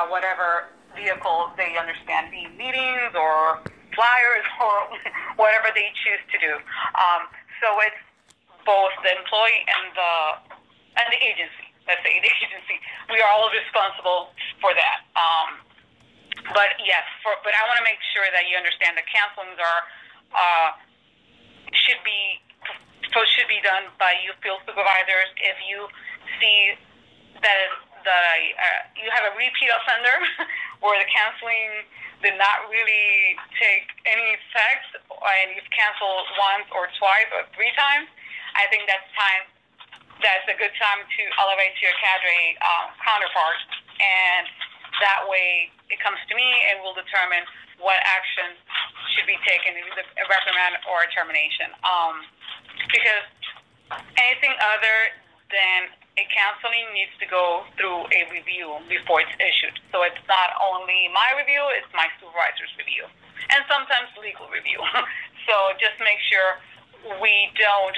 whatever vehicle they understand, be meetings or flyers or whatever they choose to do. So it's both the employee and the agency. Let's say the agency. We are all responsible for that. But yes, but I want to make sure that you understand that counselings should be done by you field supervisors. If you see that you have a repeat offender where the counseling did not really take any effect, and you've canceled once or twice or 3 times, I think that's a good time to elevate to your cadre counterpart, and that way it comes to me and we'll determine what action should be taken, either a reprimand or a termination. Because anything other than a counseling needs to go through a review before it's issued. So it's not only my review, it's my supervisor's review, and sometimes legal review. So just make sure we don't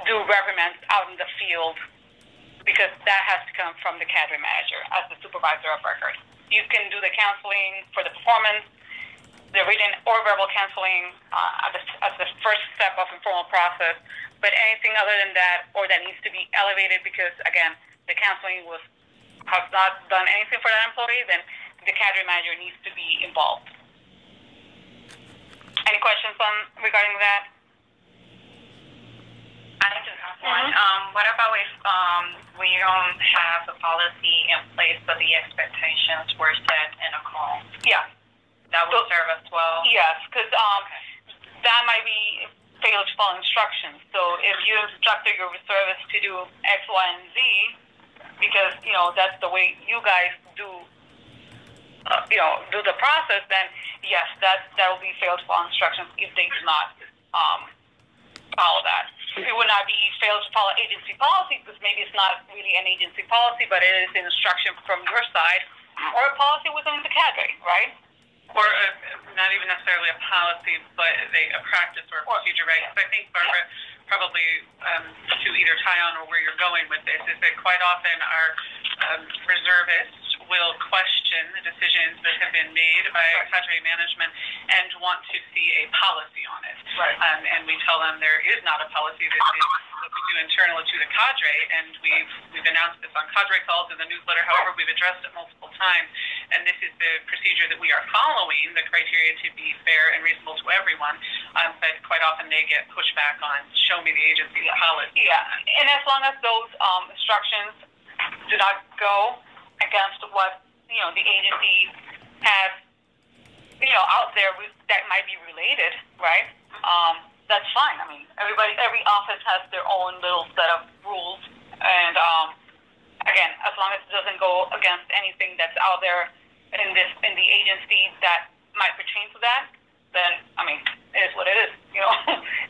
do reprimands out in the field, because that has to come from the cadre manager as the supervisor of record. You can do the counseling for the performance, the written or verbal counseling as the first step of informal process, but anything other than that, or that needs to be elevated because, again, the counseling has not done anything for that employee, then the cadre manager needs to be involved. Any questions regarding that? I just have one. What about if we don't have a policy in place, but the expectations were set in a call? Yeah. That would serve us well? Yes, because that might be failed to follow instructions. So if you instructed your reservist to do X, Y, and Z, because, that's the way you guys do the process, then yes, that will be failed to follow instructions if they do not follow that. It would not be failed to follow agency policy, because maybe it's not really an agency policy, but it is an instruction from your side, or a policy within the cadre, right? Or not even necessarily a policy, but a practice or a procedure, right? Because I think, Barbara, probably to either tie on or where you're going with this, is that quite often our reservists will question the decisions that have been made by cadre management and want to see a policy on it. Right. And we tell them there is not a policy that we do internal to the cadre, and we've announced this on cadre calls in the newsletter. However, we've addressed it multiple times, and this is the procedure that we are following, the criteria to be fair and reasonable to everyone, but quite often they get pushback on, show me the agency policy. Yeah, and as long as those instructions do not go against what the agency has out there that might be related, right? That's fine. I mean, every office has their own little set of rules, and again, as long as it doesn't go against anything that's out there in the agency that might pertain to that, then I mean, it is what it is.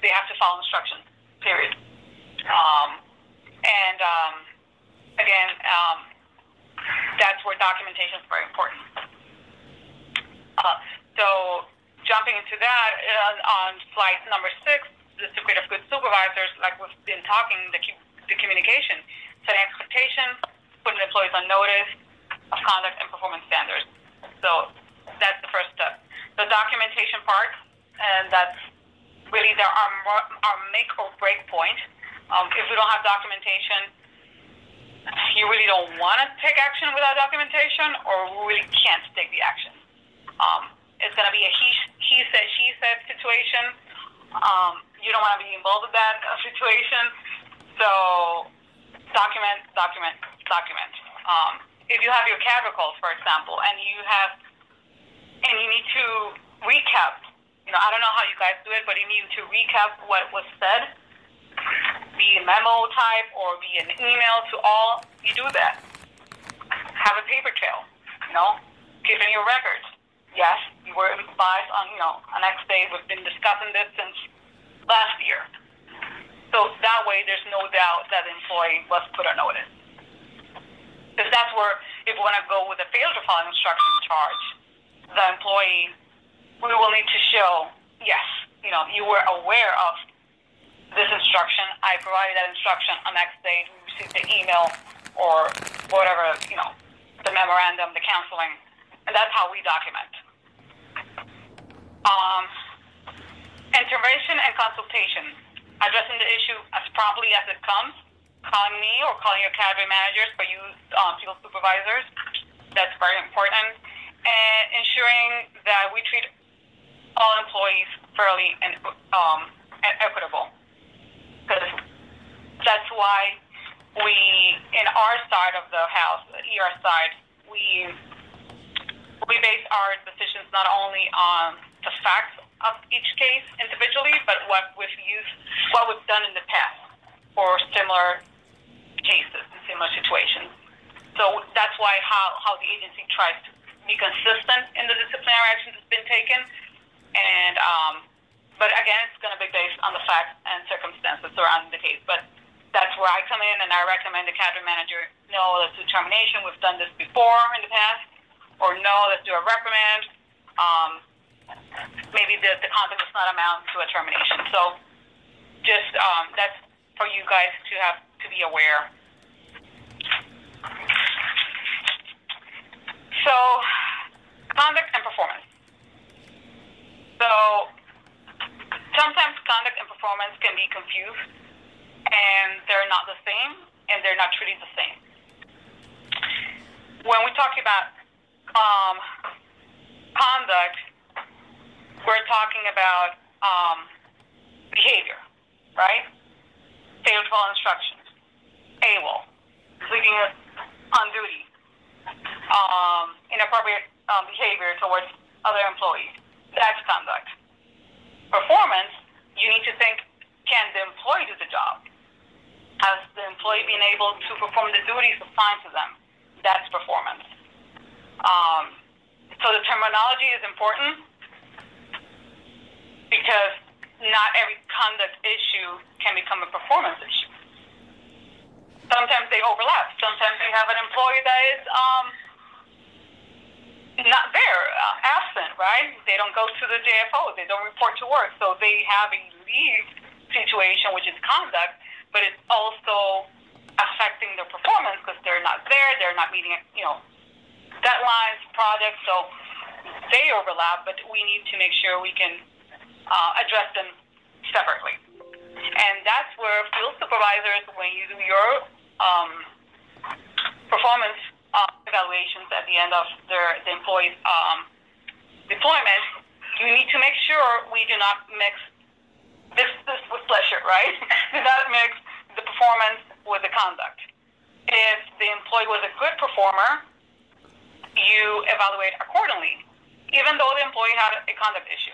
They have to follow instructions. Period. Again. That's where documentation is very important. So jumping into that, on slide number 6, the secret of good supervisors, like we've been talking, the communication, setting expectations, putting employees on notice of conduct and performance standards. So that's the first step. The documentation part, and that's really our make or break point. If we don't have documentation, you really don't want to take action without documentation, or we really can't take the action. It's going to be a he said, she said situation. You don't want to be involved with that situation. So document. If you have your cadre calls, for example, and you need to recap, I don't know how you guys do it, but you need to recap what was said, be a memo type or be an email to all. You do that. Have a paper trail, keeping your records. Yes, you were advised on, on next day. We've been discussing this since last year. So that way there's no doubt that the employee was put on notice. Because that's where, if we want to go with a failure to follow instruction charge, the employee, we will need to show, yes, you were aware of this instruction. I provided that instruction on next day. We received the email or whatever, the memorandum, the counseling, and that's how we document. Intervention and consultation, addressing the issue as promptly as it comes, calling me or calling your cadre managers for you field supervisors. That's very important. And ensuring that we treat all employees fairly and equitable. Because that's why we, in our side of the house, the ER side, we base our decisions not only on the facts of each case individually, but what we've done in the past for similar cases and similar situations. So that's why how the agency tries to be consistent in the disciplinary actions that's been taken. And but again, it's going to be based on the facts and circumstances surrounding the case. But that's where I come in and I recommend the cadre manager, no, let's do termination. We've done this before in the past. Or no, let's do a reprimand. Maybe the conduct does not amount to a termination. So just that's for you guys to have to be aware. So conduct and performance. So sometimes conduct and performance can be confused, and they're not the same, and they're not treated the same. When we talk about conduct, we're talking about behavior, right? Failure to follow instructions, AWOL, sleeping on duty, inappropriate behavior towards other employees. That's conduct. Performance, you need to think, can the employee do the job? Has the employee been able to perform the duties assigned to them? That's performance. So the terminology is important because not every conduct issue can become a performance issue. Sometimes they overlap. Sometimes you have an employee that is not there, absent, right? They don't go to the JFO. They don't report to work. So they have a leave situation, which is conduct, but it's also affecting their performance because they're not there. They're not meeting, deadlines, projects. So they overlap, but we need to make sure we can address them separately. And that's where field supervisors, when you do your performance evaluations at the end of the employee's deployment, you need to make sure we do not mix this with pleasure, right? Do not mix the performance with the conduct. If the employee was a good performer, you evaluate accordingly, even though the employee had a conduct issue.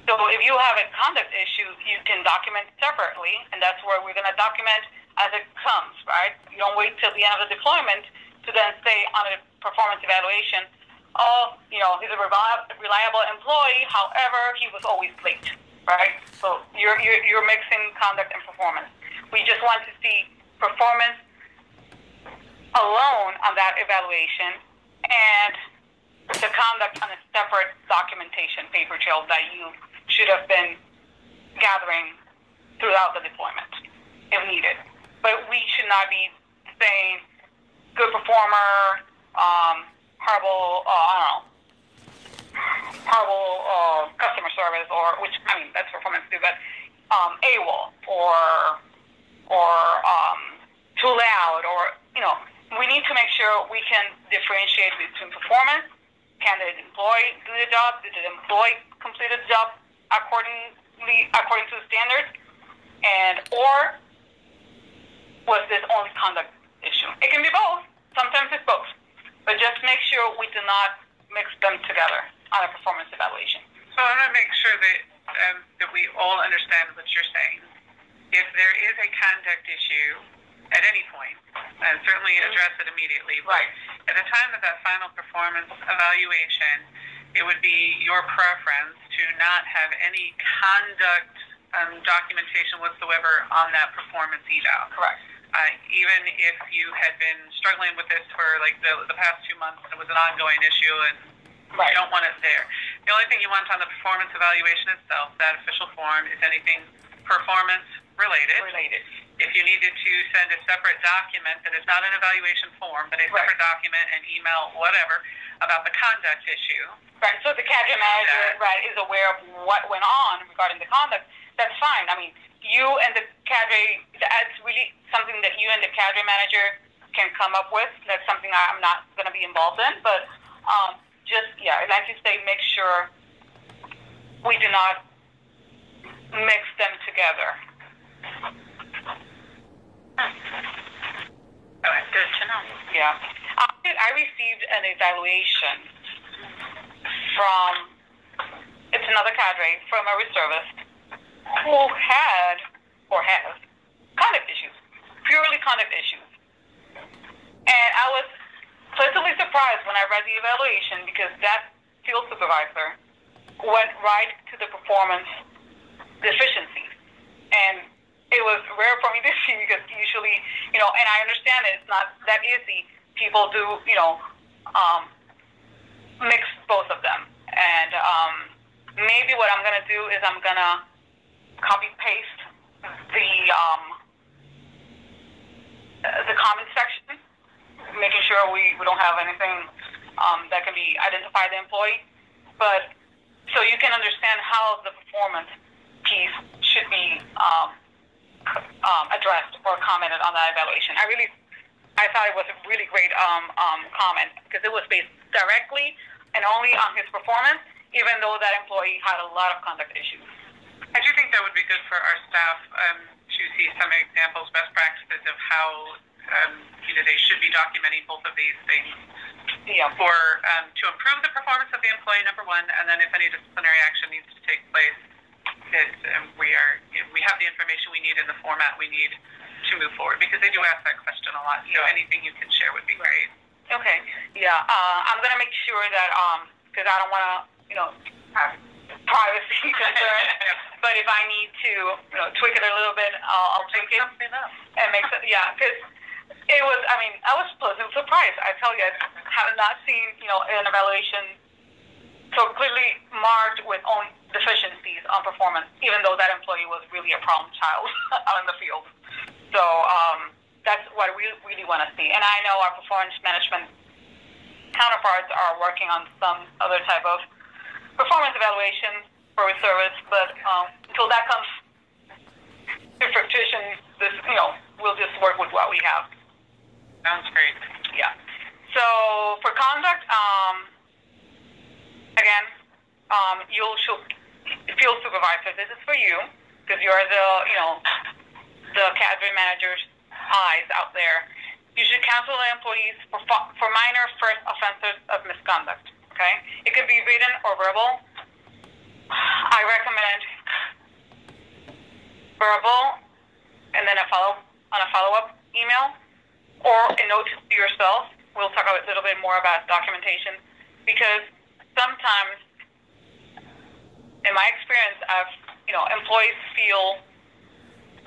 So if you have a conduct issue, you can document separately, and that's where we're going to document as it comes, right? You don't wait till the end of the deployment to then say on a performance evaluation, he's a reliable employee, however, he was always late, right? So you're mixing conduct and performance. We just want to see performance alone on that evaluation and the conduct on a separate documentation paper trail that you should have been gathering throughout the deployment if needed. But we should not be saying good performer, horrible customer service, or which that's performance too, but AWOL or too loud, or we need to make sure we can differentiate between performance. Can the employee do the job? Did the employee complete the job according to the standards? Or was this only conduct issue? It can be both. Sometimes it's both. But just make sure we do not mix them together on a performance evaluation. So I want to make sure that we all understand what you're saying. If there is a conduct issue at any point, and certainly address it immediately. Right. At the time of that final performance evaluation, it would be your preference to not have any conduct documentation whatsoever on that performance eval. Correct. Even if you had been struggling with this for like the past 2 months and it was an ongoing issue and right. You don't want it there. The only thing you want on the performance evaluation itself, that official form, is anything performance related. if you needed to send a separate document that is not an evaluation form, but a separate document, an email, whatever, about the conduct issue. Right, so the cadre manager, is aware of what went on regarding the conduct. That's fine. I mean, you and the cadre, that's really something that you and the cadre manager can come up with. That's something I'm not going to be involved in, but like you say, make sure we do not mix them together. Good to know. Yeah. I received an evaluation from, it's another cadre, from a reservist who had, or has, conduct issues, purely conduct issues. And I was pleasantly surprised when I read the evaluation because that field supervisor went right to the performance deficiencies. And it was rare for me to see because usually, and I understand it's not that easy. People do, mix both of them. And maybe what I'm going to do is I'm going to copy-paste the comment section, making sure we don't have anything that can be identify the employee. But so you can understand how the performance piece should be addressed or commented on that evaluation. I thought it was a really great comment because it was based directly and only on his performance, even though that employee had a lot of conduct issues. I do think that would be good for our staff to see some examples, best practices of how they should be documenting both of these things for to improve the performance of the employee, number one, and then if any disciplinary action needs to take place, that we have the information we need in the format we need to move forward, because they do ask that question a lot. So anything you can share would be great. Okay. Yeah. I'm going to make sure that because I don't want to have privacy concerns, but if I need to tweak it a little bit, I'll tweak it and make it. Yeah, because it was. I mean, I was pleasantly surprised. I tell you, I have not seen an evaluation so clearly marked with own deficiencies on performance, even though that employee was really a problem child out in the field. So that's what we really want to see. And I know our performance management counterparts are working on some other type of performance evaluation for reservists, but until that comes to fruition, we'll just work with what we have. Sounds great. Yeah. So for conduct, again, you'll show field supervisor. This is for you because you're the cadre manager's eyes out there. You should counsel the employees for minor first offenses of misconduct. Okay, it could be written or verbal. I recommend verbal, and then a follow-up email, or a note to yourself. We'll talk a little bit more about documentation because sometimes, in my experience, employees feel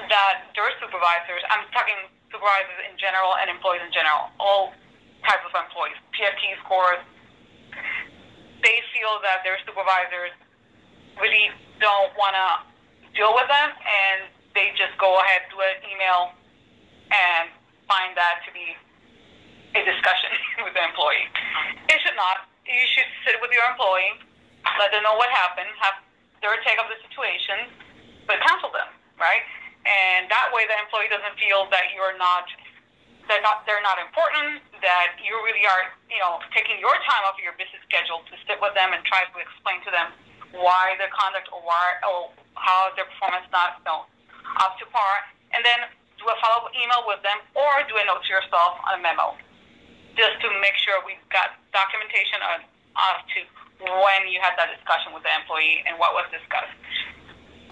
that their supervisors. I'm talking supervisors in general and employees in general, all types of employees, PFT scores. They feel that their supervisors really don't want to deal with them, and they just go ahead, do an email, and find that to be a discussion with the employee. It should not. You should sit with your employee, let them know what happened, have their take of the situation, but counsel them, right? And that way the employee doesn't feel that they're not important, that you really are, taking your time off of your busy schedule to sit with them and try to explain to them why their conduct or how their performance not up to par, and then do a follow-up email with them or do a note to yourself on a memo, just to make sure we've got documentation as to when you had that discussion with the employee and what was discussed.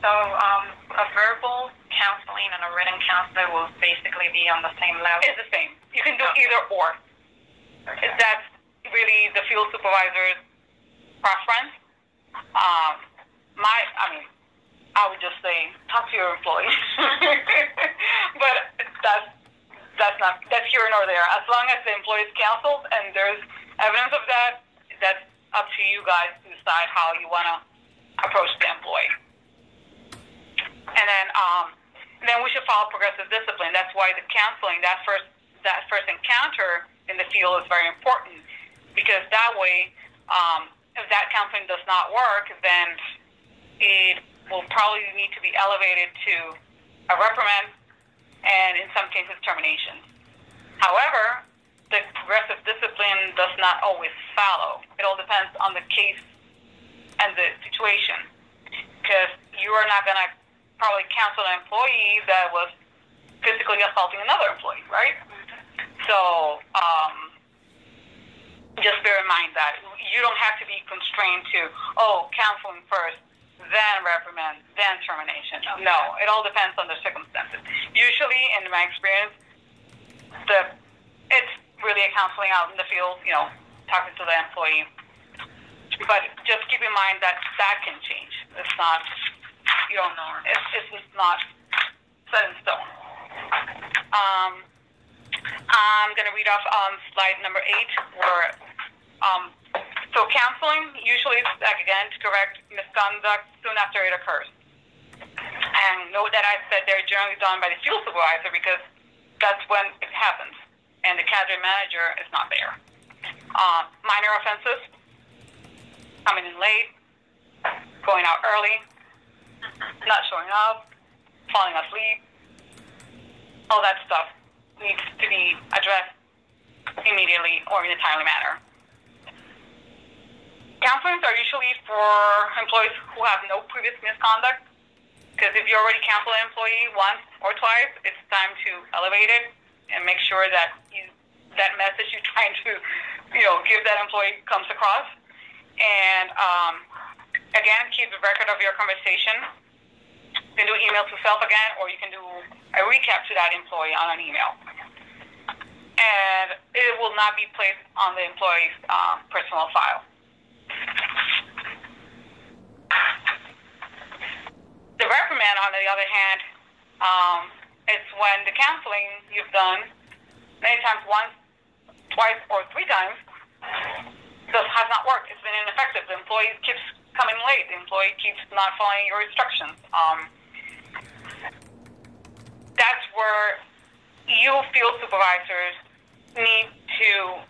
So a verbal counseling and a written counselor will basically be on the same level? It's the same. You can do either or. Okay. That's really the field supervisor's preference. I would just say talk to your employees. But that's here nor there. As long as the employee is counseled and there's evidence of that, that's up to you guys to decide how you want to approach the employee. And then then we should follow progressive discipline. That's why the counseling, that first encounter in the field is very important, because that way, if that counseling does not work, then it will probably need to be elevated to a reprimand and in some cases termination. However, the progressive discipline does not always follow. It all depends on the case and the situation, because you are not going to probably counsel an employee that was physically assaulting another employee, right? So just bear in mind that you don't have to be constrained to, counseling first, then reprimand, then termination. No, it all depends on the circumstances. Usually, in my experience, it's really a counseling out in the field, talking to the employee. But just keep in mind that can change. It's not, you don't know. It's not set in stone. I'm going to read off slide number 8, where so counseling usually is, again, to correct misconduct soon after it occurs. And note that I said they're generally done by the field supervisor, because that's when it happens, and the cadre manager is not there. Minor offenses, coming in late, going out early, not showing up, falling asleep, all that stuff needs to be addressed immediately or in a timely manner. Counselings are usually for employees who have no previous misconduct, because if you already counsel an employee once or twice, it's time to elevate it and make sure that that message you're trying to, give that employee comes across. And again, keep a record of your conversation. You can do email to self again, or you can do a recap to that employee on an email. And it will not be placed on the employee's personal file. The reprimand, on the other hand, it's when the counseling you've done many times, once, twice, or 3 times, has not worked. It's been ineffective. The employee keeps coming late. The employee keeps not following your instructions. That's where you field supervisors need to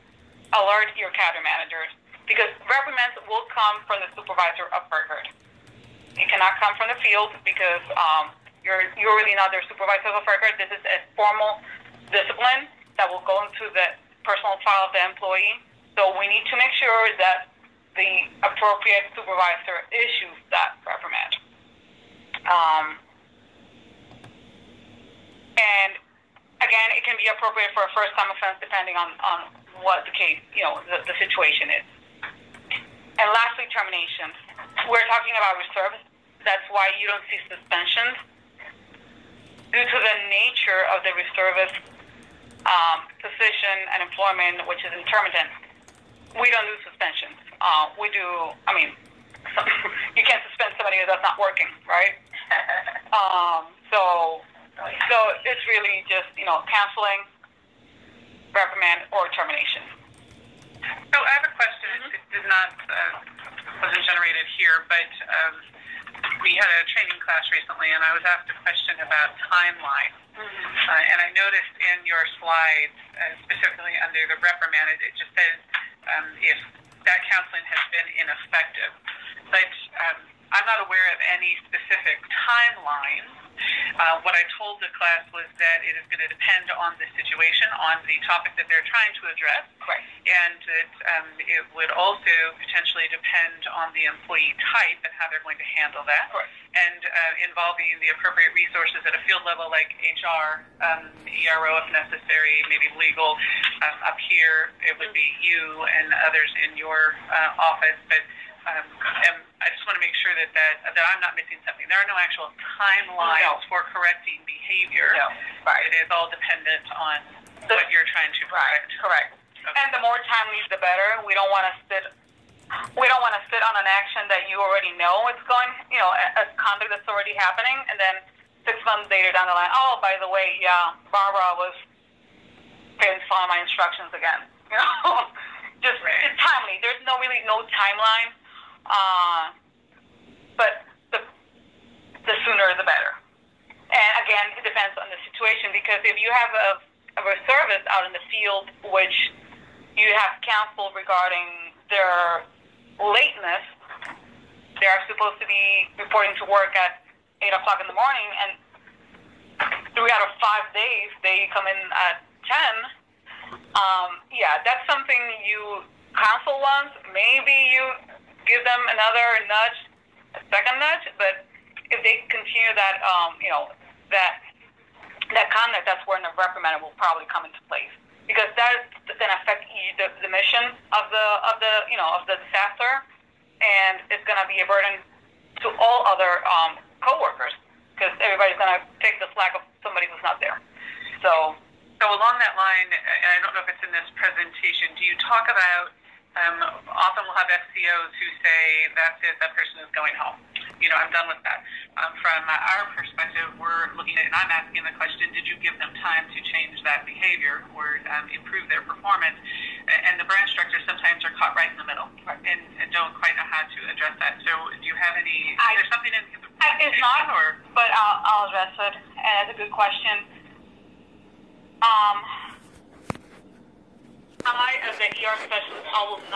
alert your cadre managers, because reprimands will come from the supervisor of record. It cannot come from the field, because you're really not their supervisor of record. This is a formal discipline that will go into the personal file of the employee. So we need to make sure that the appropriate supervisor issues that reprimand. And again, it can be appropriate for a first-time offense depending on what the case, the situation is. And lastly, terminations. We're talking about reserve. That's why you don't see suspensions. Due to the nature of the reservist position and employment, which is intermittent, we don't do suspensions. We do, you can't suspend somebody that's not working, right? So it's really just, counseling, reprimand, or termination. So I have a question. It did not, wasn't generated here, but we had a training class recently, and I was asked a question about timeline. And I noticed in your slides, specifically under the reprimand, it just says if that counseling has been ineffective. But I'm not aware of any specific timeline. What I told the class was that it is going to depend on the situation, on the topic that they're trying to address, right, and that it would also potentially depend on the employee type and how they're going to handle that, right, and involving the appropriate resources at a field level like HR, ERO if necessary, maybe legal. Up here, it would be you and others in your office, but I just want to make sure that I'm not missing something. There are no actual timelines for correcting behavior. No. Right. It is all dependent on what you're trying to correct. Correct. Okay. And the more timely, the better. We don't want to sit on an action that you already know is going, a conduct that's already happening, and then 6 months later down the line, by the way, Barbara was failing to follow my instructions again. Just right. It's timely. There's no timeline. But the sooner the better. And again, because if you have a reservist out in the field, which you have counsel regarding their lateness, they are supposed to be reporting to work at 8 o'clock in the morning, and 3 out of 5 days they come in at 10. Yeah, that's something you counsel once. Maybe you give them another nudge, a second nudge, but if they continue that, that conduct, that's when a reprimand will probably come into place, because that's going to affect the mission of the disaster, and it's going to be a burden to all other coworkers, because everybody's going to take the slack of somebody who's not there. So along that line, and I don't know if it's in this presentation, do you talk about, often we'll have FCOs who say, that's it, that person is going home. I'm done with that. From our perspective, we're looking at, and I'm asking the question, did you give them time to change that behavior or improve their performance? And the branch directors sometimes are caught right in the middle and don't quite know how to address that. So do you have any, is there something in the presentation? It's not, but I'll address it, and it's a good question. I, as an ER specialist, I will not